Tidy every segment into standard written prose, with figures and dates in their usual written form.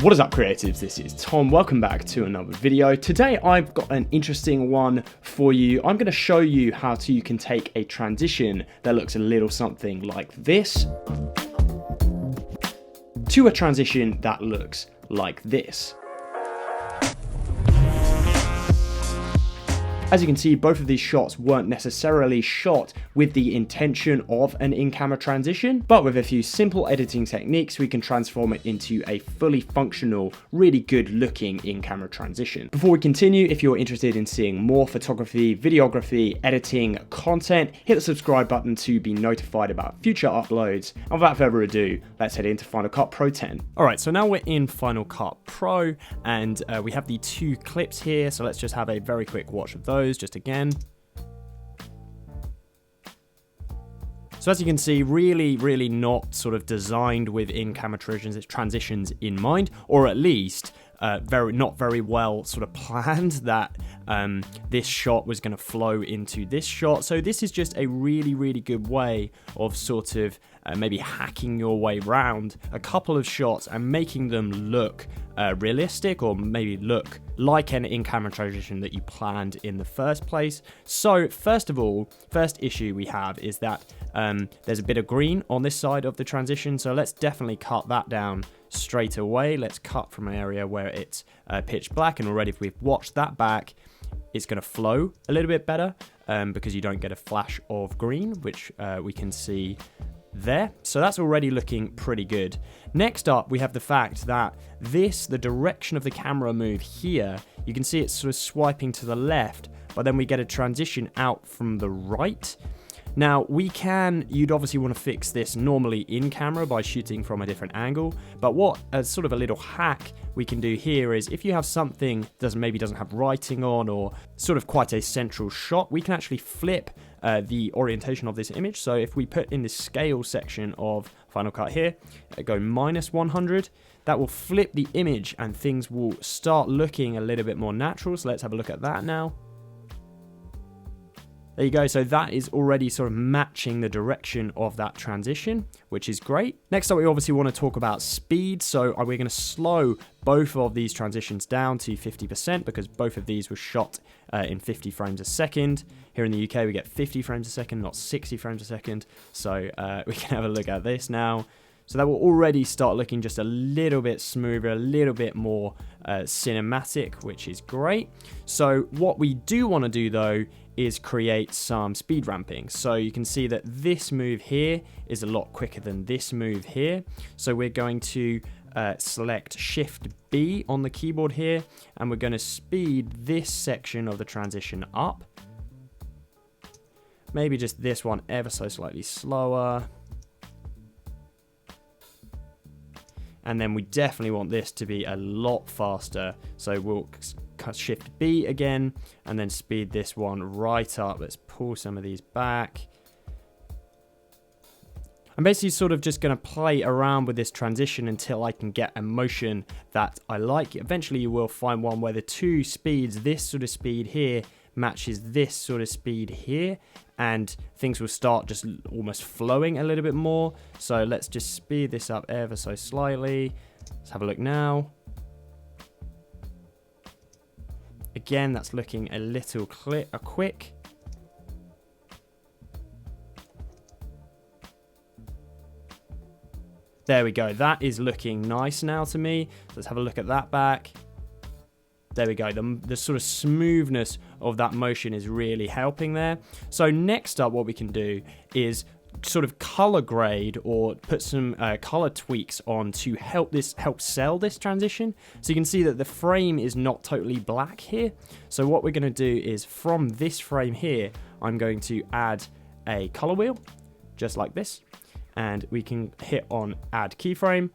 What is up, creatives? This is Tom. Welcome back to another video. Today I've got an interesting one for you. I'm going to show you how you can take a transition that looks a little something like this to a transition that looks like this. As you can see, both of these shots weren't necessarily shot with the intention of an in-camera transition, but with a few simple editing techniques, we can transform it into a fully functional, really good looking in-camera transition. Before we continue, if you're interested in seeing more photography, videography, editing content, hit the subscribe button to be notified about future uploads. And without further ado, let's head into Final Cut Pro 10. All right, so now we're in Final Cut Pro, and we have the two clips here, so let's just have a very quick watch of those. Just again. So as you can see, really not sort of designed with in-camera transitions in mind, or at least not very well sort of planned that this shot was going to flow into this shot. So this is just a really good way of sort of maybe hacking your way around a couple of shots and making them look realistic, or maybe look like an in-camera transition that you planned in the first place. So first of all, first issue we have is that there's a bit of green on this side of the transition, so let's definitely cut that down straight away. Let's cut from an area where it's pitch black, and already if we've watched that back, it's going to flow a little bit better because you don't get a flash of green, which we can see there. So that's already looking pretty good. Next up, we have the fact that the direction of the camera move here, you can see it's sort of swiping to the left, but then we get a transition out from the right. Now, you'd obviously want to fix this normally in camera by shooting from a different angle, but what sort of a little hack we can do here is if you have something that maybe doesn't have writing on, or sort of quite a central shot, we can actually flip the orientation of this image. So if we put in the scale section of Final Cut here, go -100, that will flip the image and things will start looking a little bit more natural. So let's have a look at that now. There you go, so that is already sort of matching the direction of that transition, which is great. Next up, we obviously want to talk about speed. So we're going to slow both of these transitions down to 50% because both of these were shot in 50 frames a second. Here in the UK, we get 50 frames a second, not 60 frames a second. So we can have a look at this now. So that will already start looking just a little bit smoother, a little bit more cinematic, which is great. So what we do want to do though is create some speed ramping. So you can see that this move here is a lot quicker than this move here. So we're going to select Shift B on the keyboard here, and we're going to speed this section of the transition up. Maybe just this one ever so slightly slower. And then we definitely want this to be a lot faster. So we'll Shift B again, and then speed this one right up. Let's pull some of these back. I'm basically sort of just going to play around with this transition until I can get a motion that I like. Eventually you will find one where the two speeds, this sort of speed here matches this sort of speed here, and things will start just almost flowing a little bit more. So let's just speed this up ever so slightly. Let's have a look now. Again, that's looking a little quick. There we go. That is looking nice now to me. Let's have a look at that back. There we go. The sort of smoothness of that motion is really helping there. So next up, what we can do is sort of color grade or put some color tweaks on to help sell this transition. So you can see that the frame is not totally black here. So what we're going to do is from this frame here, I'm going to add a color wheel just like this, and we can hit on add keyframe,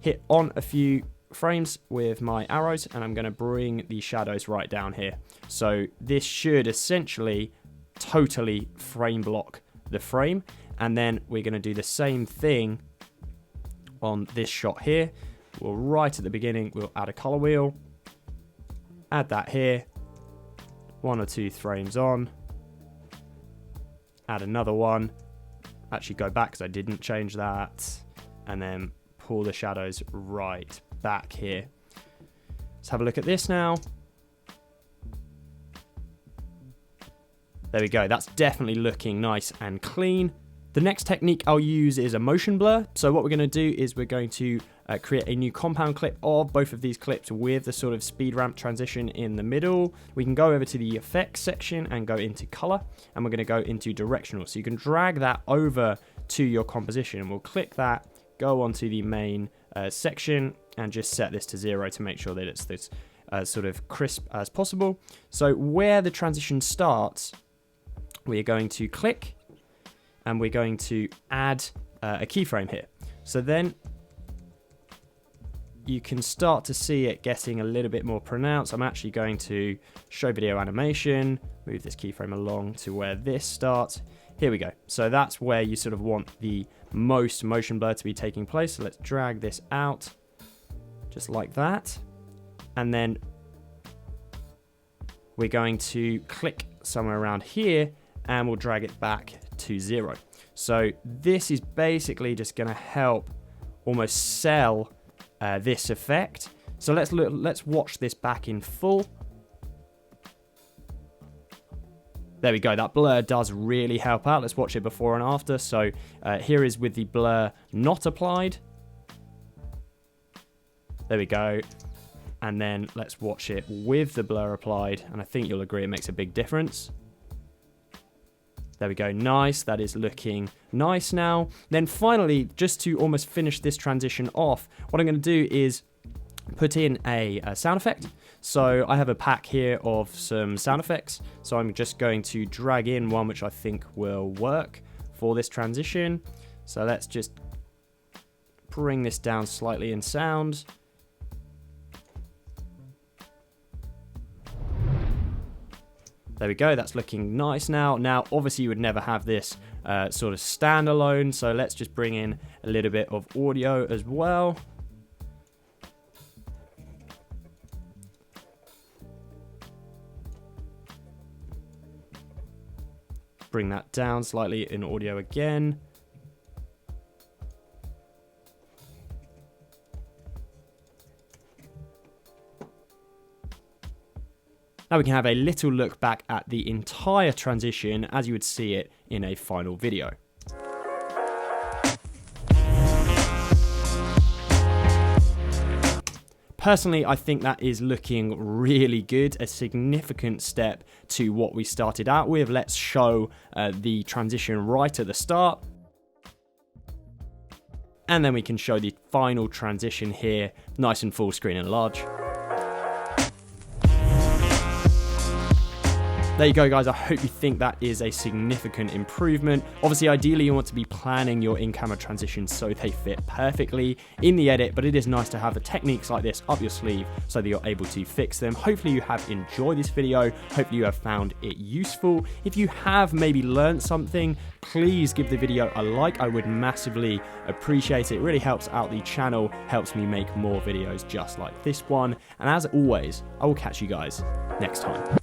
hit on a few frames with my arrows, and I'm going to bring the shadows right down here. So this should essentially totally frame block the frame, and then we're going to do the same thing on this shot here. We'll right at the beginning, we'll add a color wheel, add that here, 1 or 2 frames on, add another one, actually go back because I didn't change that, and then pull the shadows right back here. Let's have a look at this now. There we go. That's definitely looking nice and clean. The next technique I'll use is a motion blur. So what we're going to do is we're going to create a new compound clip of both of these clips with the sort of speed ramp transition in the middle. We can go over to the effects section and go into color, and we're going to go into directional. So you can drag that over to your composition, and we'll click that, go onto the main section, and just set this to 0 to make sure that it's this sort of crisp as possible. So where the transition starts, we are going to click, and we're going to add a keyframe here. So then you can start to see it getting a little bit more pronounced. I'm actually going to show video animation, move this keyframe along to where this starts. Here we go. So that's where you sort of want the most motion blur to be taking place. So let's drag this out just like that. And then we're going to click somewhere around here, and we'll drag it back to 0. So this is basically just going to help almost sell this effect. So let's watch this back in full. There we go. That blur does really help out. Let's watch it before and after. So here is with the blur not applied. There we go. And then let's watch it with the blur applied, and I think you'll agree it makes a big difference. There we go, nice, that is looking nice now. Then finally, just to almost finish this transition off, what I'm going to do is put in a sound effect. So I have a pack here of some sound effects, so I'm just going to drag in one which I think will work for this transition. So let's just bring this down slightly in sound. There we go, that's looking nice now. Now, obviously you would never have this sort of standalone, so let's just bring in a little bit of audio as well. Bring that down slightly in audio again. Now we can have a little look back at the entire transition as you would see it in a final video. Personally, I think that is looking really good, a significant step to what we started out with. Let's show the transition right at the start. And then we can show the final transition here, nice and full screen and large. There you go, guys. I hope you think that is a significant improvement. Obviously, ideally, you want to be planning your in-camera transitions so they fit perfectly in the edit, but it is nice to have the techniques like this up your sleeve so that you're able to fix them. Hopefully, you have enjoyed this video. Hopefully, you have found it useful. If you have maybe learned something, please give the video a like. I would massively appreciate it. It really helps out the channel, helps me make more videos just like this one. And as always, I will catch you guys next time.